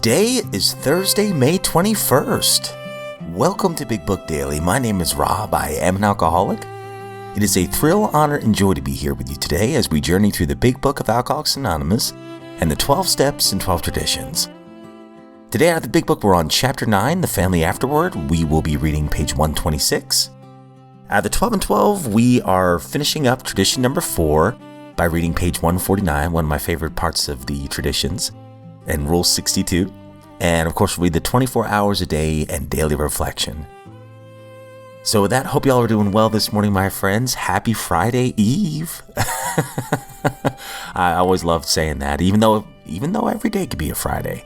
Today is Thursday, May 21st. Welcome to Big Book Daily. My name is Rob. I am an alcoholic. It is a thrill, honor, and joy to be here with you today as we journey through the Big Book of Alcoholics Anonymous and the 12 Steps and 12 Traditions. Today out of the Big Book, we're on Chapter 9, The Family Afterward. We will be reading page 126. Out of the 12 and 12, we are finishing up tradition number 4 by reading page 149, one of my favorite parts of the traditions, and Rule 62. And of course, we'll read the 24 hours a day and daily reflection. So with that, hope y'all are doing well this morning, my friends. Happy Friday Eve. I always loved saying that, even though every day could be a Friday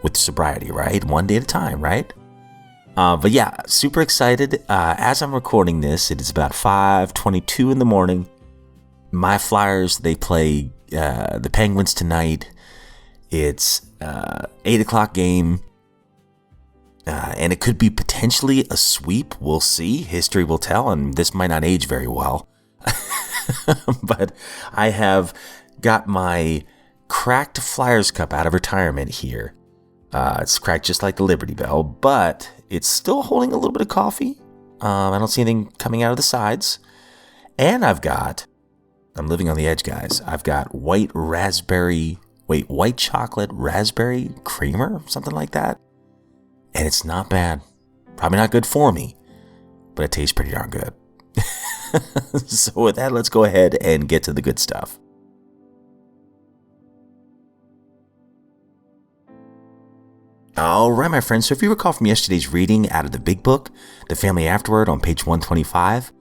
with sobriety, right? One day at a time, right? But yeah, super excited. As I'm recording this, it is about 5:22 in the morning. My Flyers, they play the Penguins tonight. It's 8 o'clock game, and it could be potentially a sweep. We'll see. History will tell, and this might not age very well. But I have got my cracked Flyers cup out of retirement here. It's cracked just like the Liberty Bell, but it's still holding a little bit of coffee. I don't see anything coming out of the sides. And I'm living on the edge, guys. I've got white chocolate raspberry creamer, something like that. And it's not bad. Probably not good for me, but it tastes pretty darn good. So with that, let's go ahead and get to the good stuff. All right, my friends. So if you recall from yesterday's reading out of the Big Book, The Family Afterward on page 125,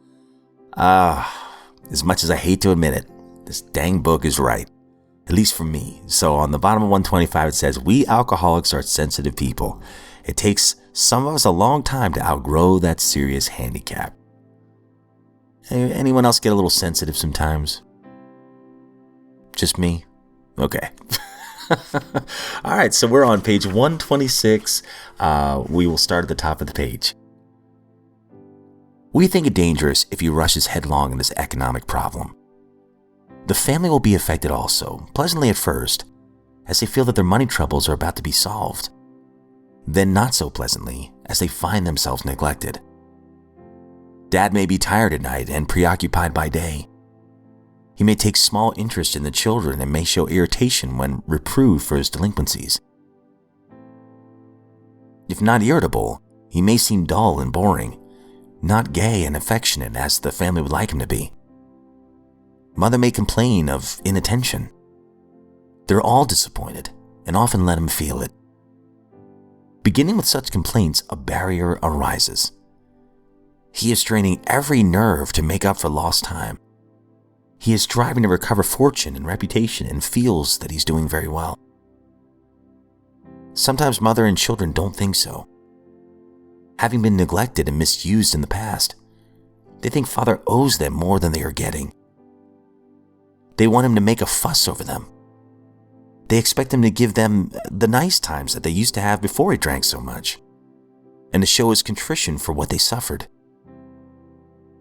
as much as I hate to admit it, this dang book is right. At least for me. So on the bottom of 125, it says, "We alcoholics are sensitive people. It takes some of us a long time to outgrow that serious handicap." Anyone else get a little sensitive sometimes? Just me? Okay. All right, so we're on page 126. We will start at the top of the page. "We think it dangerous if he rushes headlong in this economic problem. The family will be affected also, pleasantly at first, as they feel that their money troubles are about to be solved. Then not so pleasantly, as they find themselves neglected. Dad may be tired at night and preoccupied by day. He may take small interest in the children and may show irritation when reproved for his delinquencies. If not irritable, he may seem dull and boring, not gay and affectionate as the family would like him to be. Mother may complain of inattention. They're all disappointed and often let him feel it. Beginning with such complaints, a barrier arises. He is straining every nerve to make up for lost time. He is striving to recover fortune and reputation and feels that he's doing very well. Sometimes mother and children don't think so. Having been neglected and misused in the past, they think father owes them more than they are getting. They want him to make a fuss over them. They expect him to give them the nice times that they used to have before he drank so much, and to show his contrition for what they suffered.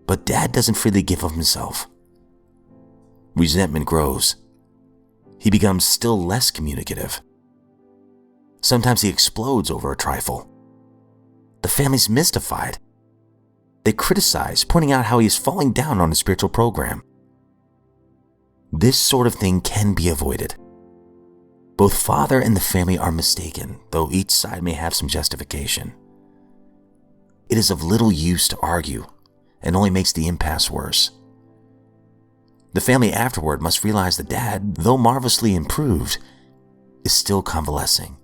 But Dad doesn't freely give of himself. Resentment grows. He becomes still less communicative. Sometimes he explodes over a trifle. The family's mystified. They criticize, pointing out how he is falling down on his spiritual program. This sort of thing can be avoided. Both father and the family are mistaken, though each side may have some justification. It is of little use to argue, and only makes the impasse worse. The family afterward must realize that Dad, though marvelously improved, is still convalescing.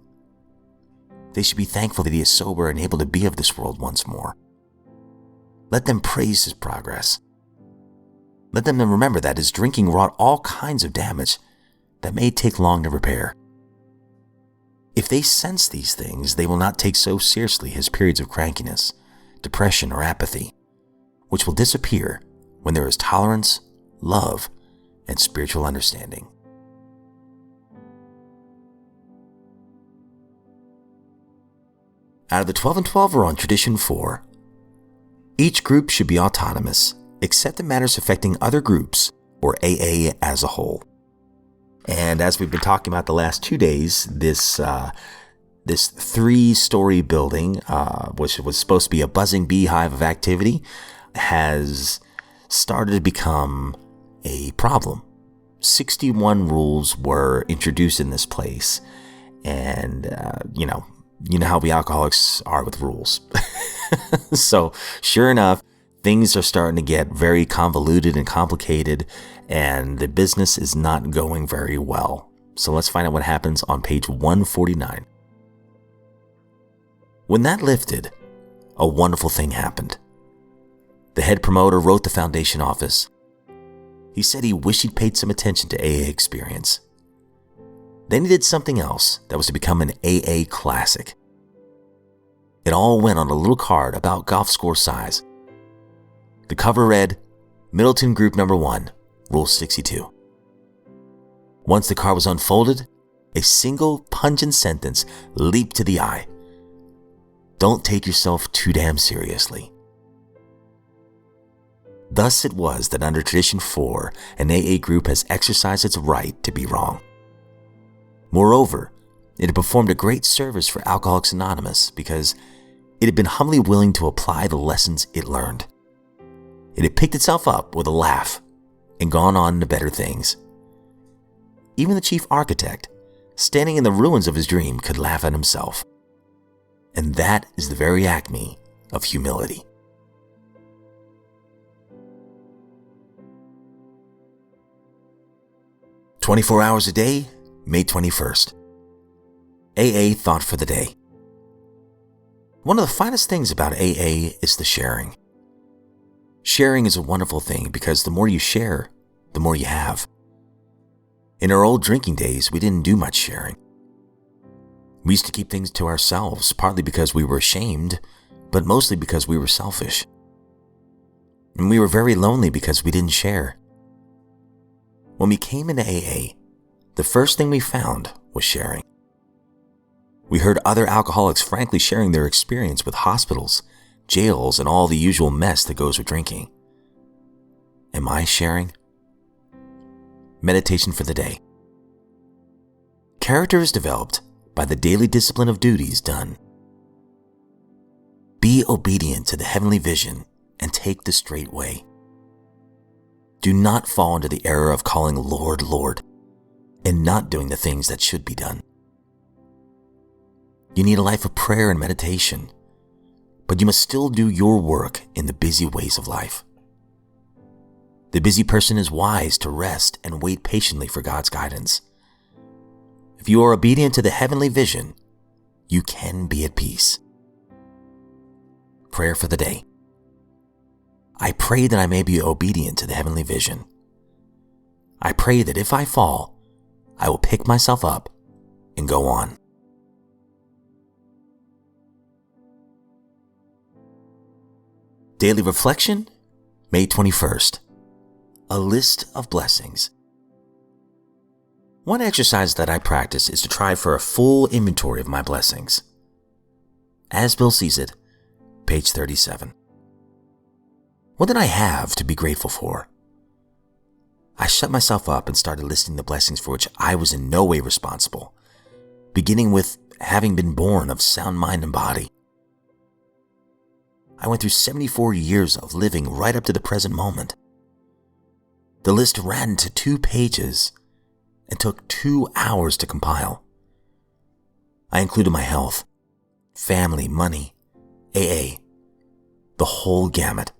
They should be thankful that he is sober and able to be of this world once more. Let them praise his progress. Let them remember that his drinking wrought all kinds of damage that may take long to repair. If they sense these things, they will not take so seriously his periods of crankiness, depression, or apathy, which will disappear when there is tolerance, love, and spiritual understanding." Out of the 12 and 12, we're on tradition 4. "Each group should be autonomous, except in matters affecting other groups, or AA as a whole." And as we've been talking about the last 2 days, this This 3-story building, which was supposed to be a buzzing beehive of activity, has started to become a problem. 61 rules were introduced in this place. And, you know how we alcoholics are with rules. So sure enough, things are starting to get very convoluted and complicated, and the business is not going very well. So let's find out what happens on page 149. When that lifted, a wonderful thing happened. The head promoter wrote the foundation office. He said he wished he'd paid some attention to AA experience. Then he did something else that was to become an AA classic. It all went on a little card about golf score size. The cover read, Middleton Group Number 1, Rule 62. Once the card was unfolded, a single pungent sentence leaped to the eye. Don't take yourself too damn seriously. Thus it was that under Tradition 4, an AA group has exercised its right to be wrong. Moreover, it had performed a great service for Alcoholics Anonymous because it had been humbly willing to apply the lessons it learned. It had picked itself up with a laugh and gone on to better things. Even the chief architect, standing in the ruins of his dream, could laugh at himself. And that is the very acme of humility. "24 hours a day, May 21st. AA Thought for the Day. One of the finest things about AA is the sharing. Sharing is a wonderful thing because the more you share, the more you have. In our old drinking days, we didn't do much sharing. We used to keep things to ourselves, partly because we were ashamed, but mostly because we were selfish. And we were very lonely because we didn't share. When we came into AA, the first thing we found was sharing. We heard other alcoholics frankly sharing their experience with hospitals, jails, and all the usual mess that goes with drinking. Am I sharing? Meditation for the day. Character is developed by the daily discipline of duties done. Be obedient to the heavenly vision and take the straight way. Do not fall into the error of calling Lord, Lord, and not doing the things that should be done. You need a life of prayer and meditation, but you must still do your work in the busy ways of life. The busy person is wise to rest and wait patiently for God's guidance. If you are obedient to the heavenly vision, you can be at peace. Prayer for the day. I pray that I may be obedient to the heavenly vision. I pray that if I fall, I will pick myself up and go on. Daily Reflection, May 21st. A list of blessings. One exercise that I practice is to try for a full inventory of my blessings. As Bill sees it, page 37. What did I have to be grateful for? I shut myself up and started listing the blessings for which I was in no way responsible, beginning with having been born of sound mind and body. I went through 74 years of living right up to the present moment. The list ran to 2 pages and took 2 hours to compile. I included my health, family, money, AA, the whole gamut.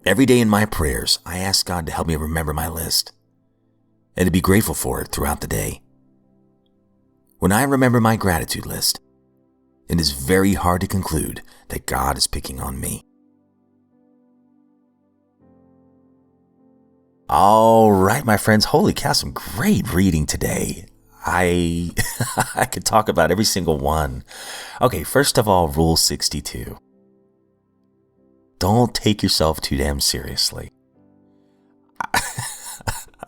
Every day in my prayers, I ask God to help me remember my list and to be grateful for it throughout the day. When I remember my gratitude list, it is very hard to conclude that God is picking on me. All right, my friends. Holy cow, some great reading today. I could talk about every single one. Okay, first of all, Rule 62. Don't take yourself too damn seriously.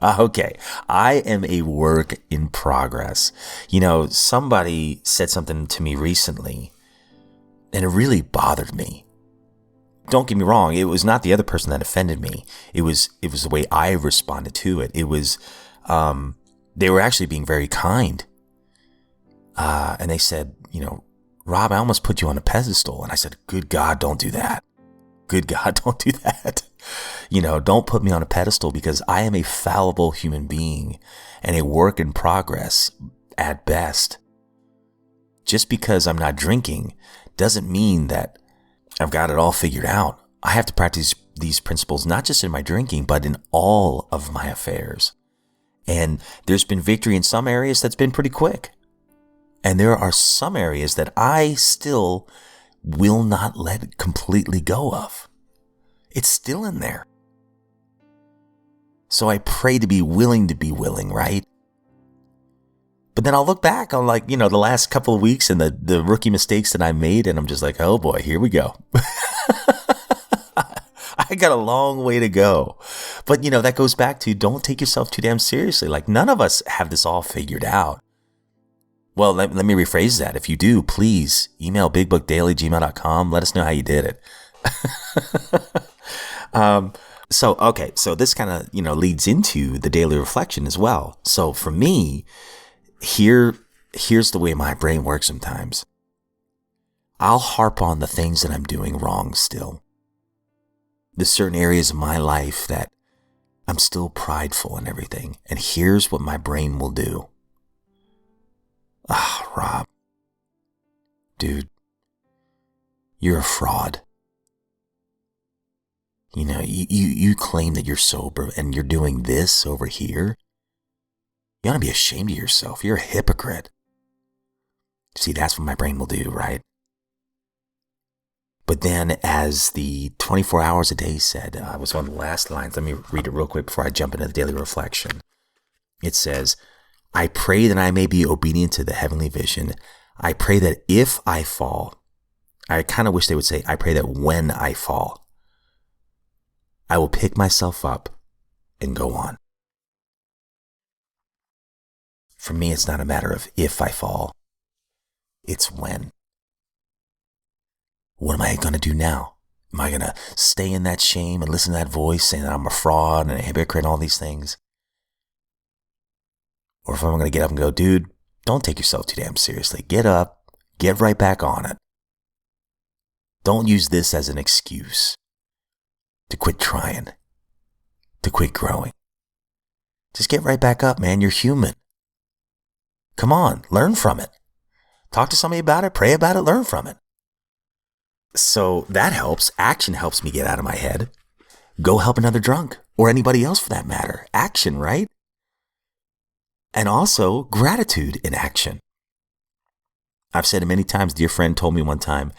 Okay, I am a work in progress. You know, somebody said something to me recently, and it really bothered me. Don't get me wrong, it was not the other person that offended me. It was the way I responded to it. It was, they were actually being very kind. And they said, Rob, I almost put you on a pedestal. And I said, good God, don't do that. Good God, don't do that. Don't put me on a pedestal, because I am a fallible human being and a work in progress at best. Just because I'm not drinking doesn't mean that I've got it all figured out. I have to practice these principles, not just in my drinking, but in all of my affairs. And there's been victory in some areas that's been pretty quick. And there are some areas that I still will not let completely go of. It's still in there. So I pray to be willing, right? But then I'll look back on the last couple of weeks and the rookie mistakes that I made, and I'm just like, oh boy, here we go. I got a long way to go. But that goes back to, don't take yourself too damn seriously. Like, none of us have this all figured out. Well, let me rephrase that. If you do, please email bigbookdaily@gmail.com. Let us know how you did it. So this kind of, leads into the daily reflection as well. So for me, here's the way my brain works sometimes. I'll harp on the things that I'm doing wrong still. There's certain areas of my life that I'm still prideful and everything. And here's what my brain will do. Rob, dude, you're a fraud. You claim that you're sober and you're doing this over here. You ought to be ashamed of yourself. You're a hypocrite. See, that's what my brain will do, right? But then, as the 24 hours a day said, I was on the last lines. Let me read it real quick before I jump into the daily reflection. It says, I pray that I may be obedient to the heavenly vision. I pray that if I fall, I kind of wish they would say, I pray that when I fall, I will pick myself up and go on. For me, it's not a matter of if I fall. It's when. What am I going to do now? Am I going to stay in that shame and listen to that voice saying that I'm a fraud and a hypocrite and all these things? Or if I'm going to get up and go, dude, don't take yourself too damn seriously. Get up, get right back on it. Don't use this as an excuse to quit trying, to quit growing. Just get right back up, man. You're human. Come on, learn from it. Talk to somebody about it, pray about it, learn from it. So that helps. Action helps me get out of my head. Go help another drunk, or anybody else for that matter. Action, right? And also gratitude in action. I've said it many times. Dear friend told me one time,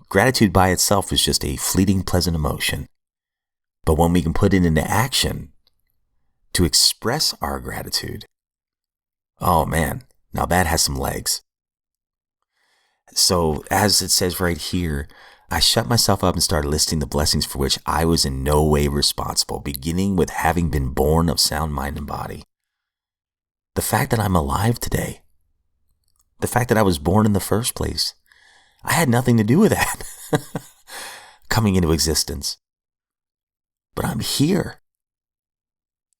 gratitude by itself is just a fleeting, pleasant emotion. But when we can put it into action to express our gratitude, oh man, now that has some legs. So as it says right here, I shut myself up and started listing the blessings for which I was in no way responsible, beginning with having been born of sound mind and body. The fact that I'm alive today, the fact that I was born in the first place, I had nothing to do with that coming into existence. But I'm here.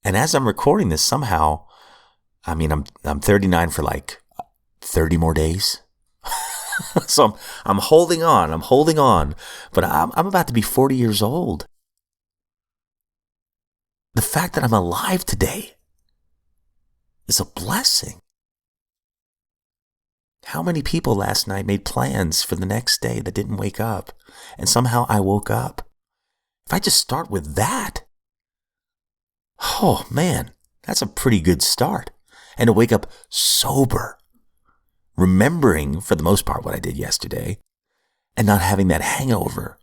And as I'm recording this, somehow, I'm 39 for like 30 more days. So I'm holding on, but I'm about to be 40 years old. The fact that I'm alive today is a blessing. How many people last night made plans for the next day that didn't wake up, and somehow I woke up? If I just start with that, oh man, that's a pretty good start. And to wake up sober, remembering for the most part what I did yesterday, and not having that hangover,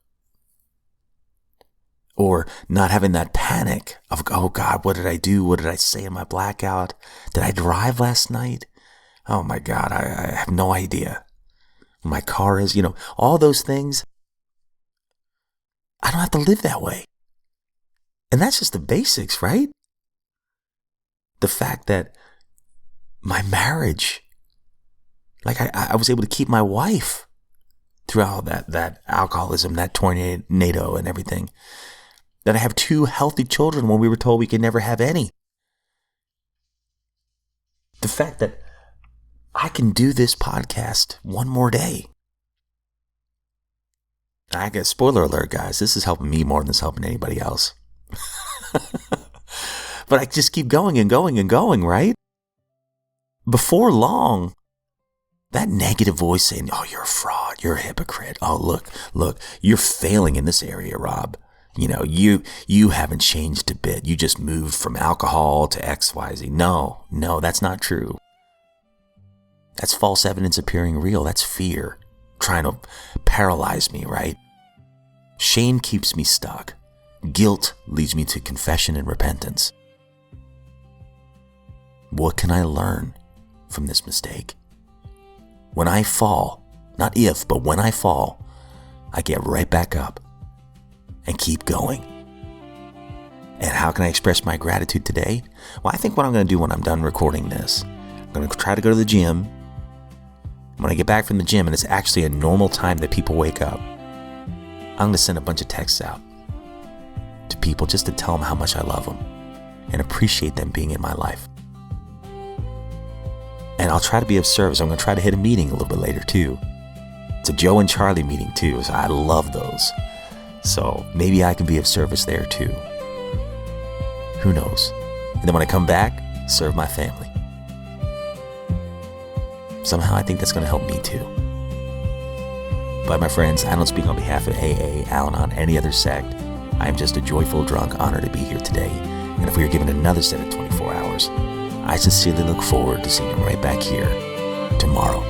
or not having that panic of, oh God, what did I do? What did I say in my blackout? Did I drive last night? Oh my God, I have no idea. My car is, all those things. I don't have to live that way. And that's just the basics, right? The fact that my marriage, like I was able to keep my wife through all that alcoholism, that tornado and everything. That I have 2 healthy children when we were told we could never have any. The fact that I can do this podcast one more day. I guess, spoiler alert, guys, this is helping me more than it's helping anybody else. But I just keep going and going and going, right? Before long, that negative voice saying, oh, you're a fraud, you're a hypocrite. Oh, look, you're failing in this area, Rob. You haven't changed a bit. You just moved from alcohol to XYZ. No, that's not true. That's false evidence appearing real. That's fear trying to paralyze me, right? Shame keeps me stuck. Guilt leads me to confession and repentance. What can I learn from this mistake? When I fall, not if, but when I fall, I get right back up and keep going. And how can I express my gratitude today? Well, I think what I'm going to do when I'm done recording this, I'm going to try to go to the gym. When I get back from the gym and it's actually a normal time that people wake up, I'm going to send a bunch of texts out to people just to tell them how much I love them and appreciate them being in my life. And I'll try to be of service. I'm going to try to hit a meeting a little bit later too. It's a Joe and Charlie meeting too, so I love those. So maybe I can be of service there too. Who knows? And then when I come back, serve my family. Somehow I think that's going to help me too. But my friends, I don't speak on behalf of AA, Al-Anon, any other sect. I am just a joyful drunk, honored to be here today. And if we are given another set of 24 hours, I sincerely look forward to seeing you right back here tomorrow.